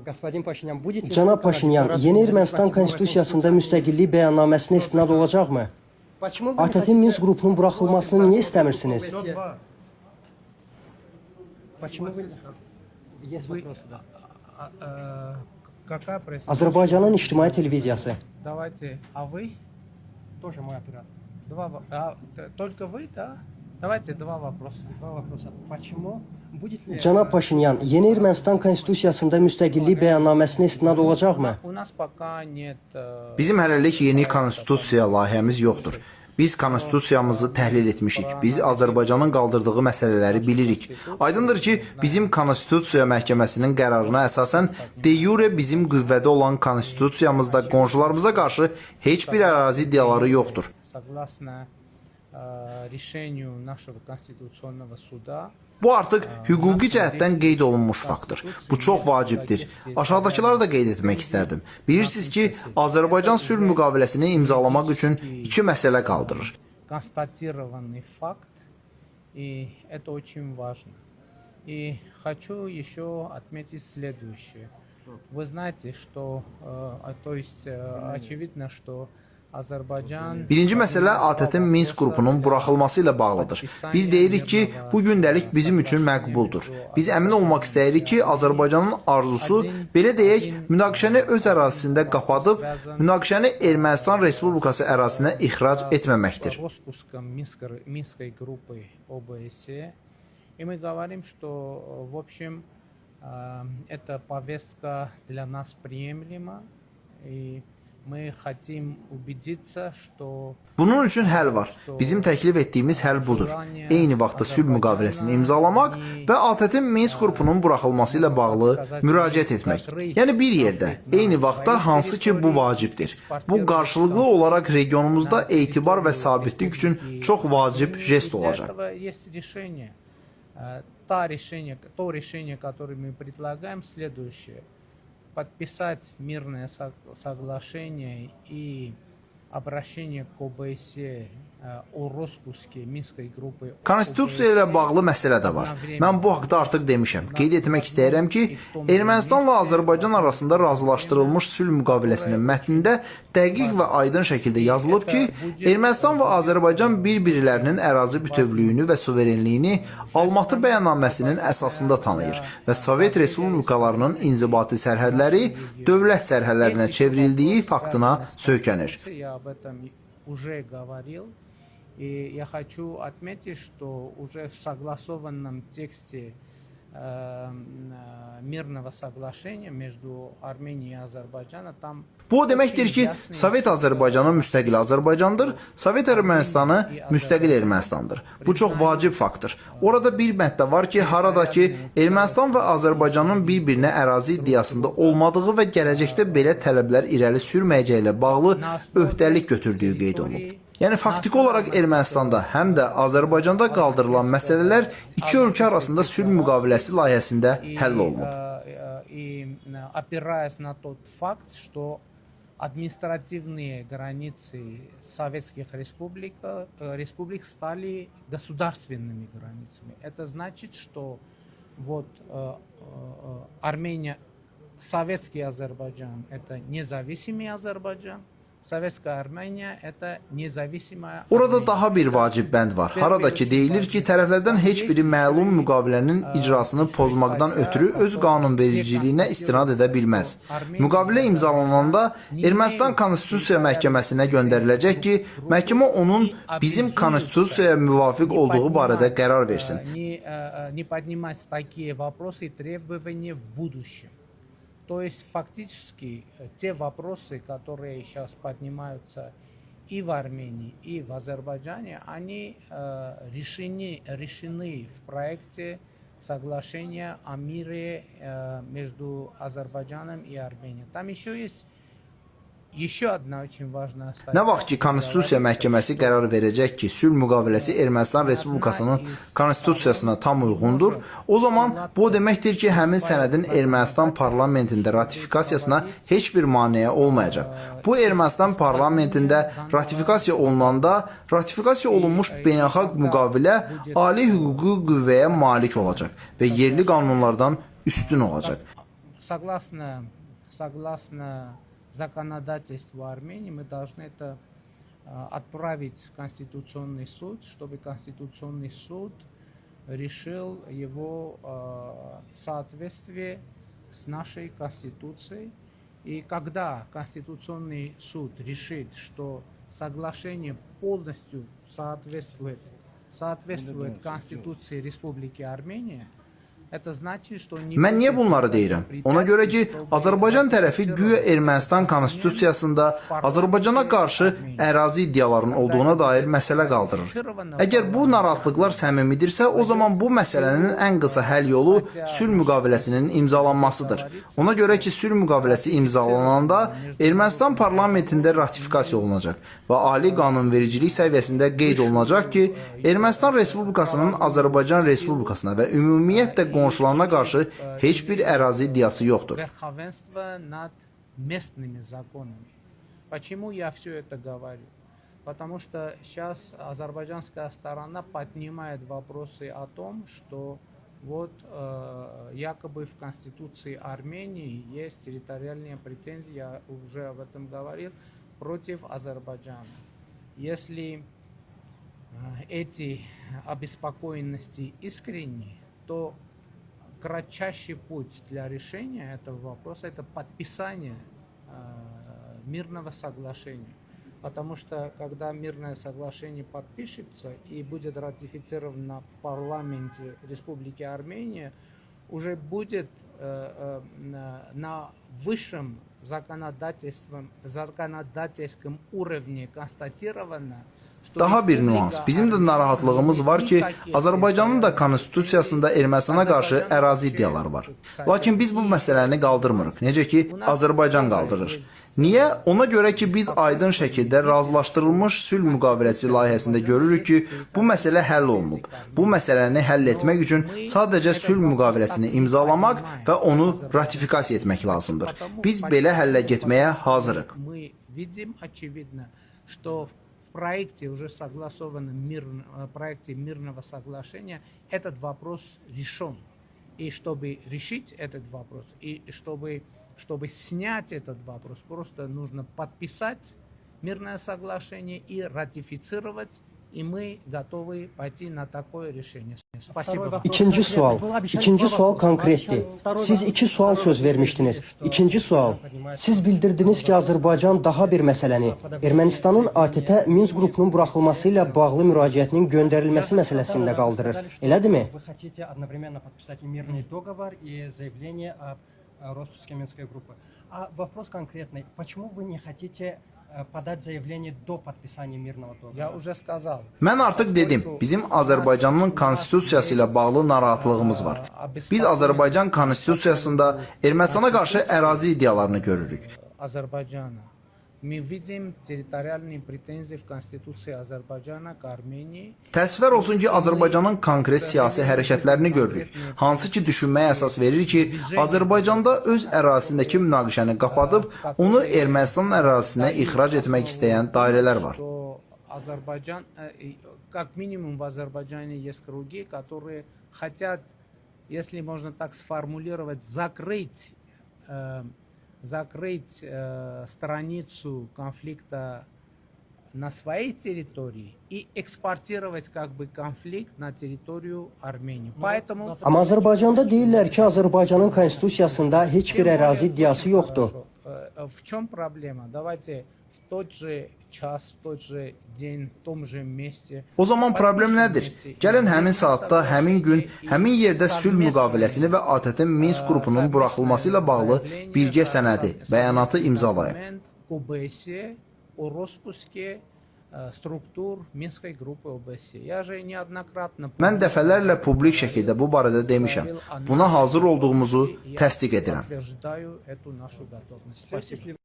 Господин Paşinyan, будет ли Cənab ссылка на Paşinyan, декларацию yeni независимости Ermənistan konstitusiyasında müstəqillik bəyannaməsinə istinad olacaqmı? Почему вы не ATƏT-in хотите- Minsk qrupunun buraxılmasını niyə istəmirsiniz? Почему вы... Есть Вы, вопросы, да. какая пресса? Azərbaycanın ictimai televiziyası. Давайте, а вы? Тоже мой оператор. Только вы, да? Давайте два вопроса. Два вопроса. Почему? Будет ли... Cənab Paşinyan, yeni Ermənistan konstitusiyasında müstəqillik bəyannaməsinə istinad olacaqmı? У нас пока нет... Bizim hələlik yeni konstitusiya layihəmiz yoxdur. Biz konstitusiyamızı təhlil etmişik. Biz Azərbaycanın qaldırdığı məsələləri bilirik. Aydındır ki, bizim Konstitusiya Məhkəməsinin qərarına əsasən de jure bizim qüvvədə olan konstitusiyamızda qonşularımıza qarşı heç bir ərazi iddiaları yoxdur. Согласно решению нашего Конституционного суда, Bu artıq hüquqi cəhətdən qeyd olunmuş faktdır. Bu çox vacibdir. Aşağıdakıları da qeyd etmək istərdim. Bilirsiniz ki, Azərbaycan sülh müqaviləsini imzalamaq üçün iki məsələ qaldırır. констатированный факт, и это очень важно. И хочу еще отметить следующее. Вы знаете, что, то есть очевидно, что Azərbaycan... Birinci məsələ ATƏT-in Minsk qrupunun buraxılması ilə bağlıdır. Biz deyirik ki, bu gündəlik bizim üçün məqbuldur. Biz əmin olmaq istəyirik ki, Azərbaycanın arzusu, belə deyək, münaqişəni öz ərazisində qapadıb, münaqişəni Ermənistan Respublikası ərazisinə ixrac etməməkdir. Минской группы ОБСЕ. И мы говорим, что, в общем, эта повестка для нас приемлема. И мы хотим убедиться, что... Bunun üçün həll var. Bizim təklif etdiyimiz həll budur. Eyni vaxtda sülh müqaviləsini imzalamaq və ATƏT-in Minsk qrupunun buraxılması ilə bağlı müraciət etmək. Yəni bir yerdə, eyni vaxtda hansı ki bu vacibdir. Bu qarşılıqlı olaraq regionumuzda etibar və sabitlik üçün çox vacib jest olacaq. То решение, которое мы предлагаем, следующее. Подписать мирное соглашение и обращение к ОБСЕ o распуске Minской группы. Konstitusiya ilə bağlı məsələ də var. Mən bu haqda artıq demişəm. Qeyd etmək istəyirəm ki, Ermənistanla Azərbaycan arasında razılaşdırılmış sülh müqaviləsinin mətnində dəqiq və aydın şəkildə yazılıb ki, Ermənistan və Azərbaycan bir-birlərinin ərazi bütövlüyünü və suverenliyini Almatı bəyannaməsinin əsasında tanıyır və Sovet Respublikalarının inzibati sərhədləri dövlət sərhədlərinə çevrildiyi faktına söykənir. Уже говорил, и я хочу отметить, что уже в согласованном тексте мирного соглашения между Armeniya и Azərbaycanla tam... Bu o deməkdir ki, Sovet Azərbaycanı müstəqil Azərbaycandır, Sovet Ermənistanı müstəqil Ermənistandır. Bu çox vacib faktdır. Orada bir mətdə var ki, haradakı Ermənistan və Azərbaycanın bir-birinə ərazi iddiasında olmadığı və gələcəkdə belə tələblər irəli sürməyəcəyi ilə bağlı öhdəlik götürdüyü qeyd olunub. Yəni faktiki olaraq Ermənistanda həm də Azərbaycanda qaldırılan məsələlər iki ölkə arasında sülh müqaviləsi layihəsində həll olunub. Опираясь на тот факт, что административные границы советских республик стали государственными границами. Это значит, что вот Армения, советский Азербайджан – это независимый Азербайджан. Sovetskaya Armeniya это независимая. Orada daha bir vacib bənd var. Harada ki deyilir ki, tərəflərdən heç biri məlum müqavilənin icrasını pozmaqdan ötürü öz qanunvericiliyinə istinad edə bilməz. Müqavilə imzalananda Ermənistan Konstitusiya Məhkəməsinə göndəriləcək ki, məhkəmə onun bizim konstitusiyaya müvafiq olduğu barədə qərar versin. Не поднимать такие вопросы и требования в будущем. То есть фактически те вопросы, которые сейчас поднимаются и в Армении, и в Азербайджане, они решены в проекте соглашения о мире между Азербайджаном и Арменией. Там еще есть Nə vaxt ki, Konstitusiya Məhkəməsi qərar verəcək ki, sülh müqaviləsi Ermənistan Respublikasının konstitusiyasına tam uyğundur, o zaman bu o deməkdir ki, həmin sənədin Ermənistan parlamentində ratifikasiyasına heç bir maneə olmayacaq. Bu Ermənistan parlamentində ratifikasiya olunanda, ratifikasiya olunmuş beynəlxalq müqavilə ali hüquqi qüvvəyə malik olacaq və yerli qanunlardan üstün olacaq. согласно законодательству Армении, мы должны это отправить в Конституционный суд, чтобы Конституционный суд решил его соответствие с нашей Конституцией. И когда Конституционный суд решит, что соглашение полностью соответствует Конституции Республики Армения, это значит, что Mən niyə bunları deyirəm? Ona görə ki, Azərbaycan tərəfi güya Ermənistan konstitusiyasında Azərbaycana qarşı ərazi iddialarının olduğuna dair məsələ qaldırır. Əgər bu narahatlıqlar səmimidirsə, o zaman bu məsələnin ən qısa həll yolu sülh müqaviləsinin imzalanmasıdır. Ona görə ki, sülh müqaviləsi imzalananda Ermənistan parlamentində ratifikasiya olunacaq və ali qanunvericilik səviyyəsində qeyd olunacaq ki, Ermənistan Respublikasının Azərbaycan Respublikasına və ümumiyyətlə qonşularına qarşı heç bir ərazi iddiası yoxdur. Верховенство над местными законами. Почему я все это говорю? Потому что сейчас азербайджанская сторона поднимает вопросы о том, что вот якобы в Конституции Армении есть территориальные претензии, я уже об этом говорил, против Азербайджана. Если эти обеспокоенности искренни, то кратчайший путь для решения этого вопроса – это подписание мирного соглашения. Потому что когда мирное соглашение подпишется и будет ратифицировано в парламенте Республики Армения, уже будет на высшем законодательском уровне констатировано, Daha bir nüans. Bizim də narahatlığımız var ki, Azərbaycanın da konstitusiyasında Ermənistana qarşı ərazi iddiaları var. Lakin biz bu məsələni qaldırmırıq. Necə ki, Azərbaycan qaldırır. Niyə? Ona görə ki, biz aydın şəkildə razılaşdırılmış sülh müqaviləsi layihəsində görürük ki, bu məsələ həll olunub. Bu məsələni həll etmək üçün sadəcə sülh müqaviləsini imzalamaq və onu ratifikasiya etmək lazımdır. Biz belə həllə getməyə hazırıq. Мы видим очевидно, что в проекте, уже согласованном проекте мирного соглашения, этот вопрос решен. И чтобы решить этот вопрос, и чтобы снять этот вопрос, просто нужно подписать мирное соглашение и ратифицировать, и мы готовы пойти на такое решение. Спасибо вам. İkinci sual konkretdir. Siz iki sual söz vermişdiniz. İkinci sual. Siz bildirdiniz ki, Azərbaycan daha bir məsələni, Ermənistanın ATƏT Minsk qrupunun buraxılması ilə bağlı müraciətinin göndərilməsi məsələsində qaldırır. Elədirmi? Вы хотите одновременно подписать и мирный договор, и заявление о распуске Минской группы. А вопрос конкретный. Почему вы не хотите подать заявление до подписания мирного договора? Я уже сказал. Mən artıq dedim, bizim Azərbaycanın konstitusiyası ilə bağlı narahatlığımız var. Biz Azərbaycan konstitusiyasında Ermənistana qarşı ərazi iddialarını görürük. Азербайджана. Мы видим территориальные претензии в Конституции Азербайджана к Армении. Təsvir olsun ki, Azərbaycanın konkret siyasi hərəkətlərini görürük. Hansı ki, düşünməyə əsas verir ki, Azərbaycanda öz ərazisindəki münaqişəni qapadıb, onu Ermənistan ərazisinə ixrac etmək istəyən dairələr var. Азербайджан, как минимум в Азербайджане есть круги, которые хотят, если можно так сформулировать, закрыть страницу конфликта на своей территории и экспортировать как бы конфликт на территорию Армении. Поэтому... Amma Azərbaycanda deyirlər ki, Azərbaycanın konstitusiyasında heç bir ərazi iddiası yoxdur. В чем проблема? Давайте в тот же час, в тот же день, в том же месте. O zaman problem nədir? Gəlin həmin saatda, həmin gün, həmin yerdə sülh müqaviləsini və ATƏT Minsk qrupunun buraxılması ilə bağlı birgə sənədi, bəyanatı imzalayaq. О распуске структур Минской группы ОБСЕ. Я же неоднократно... Mən dəfələrlə publik şəkildə bu barədə demişəm. Buna hazır olduğumuzu təsdiq edirəm. Подтверждаю эту нашу готовность. Спасибо.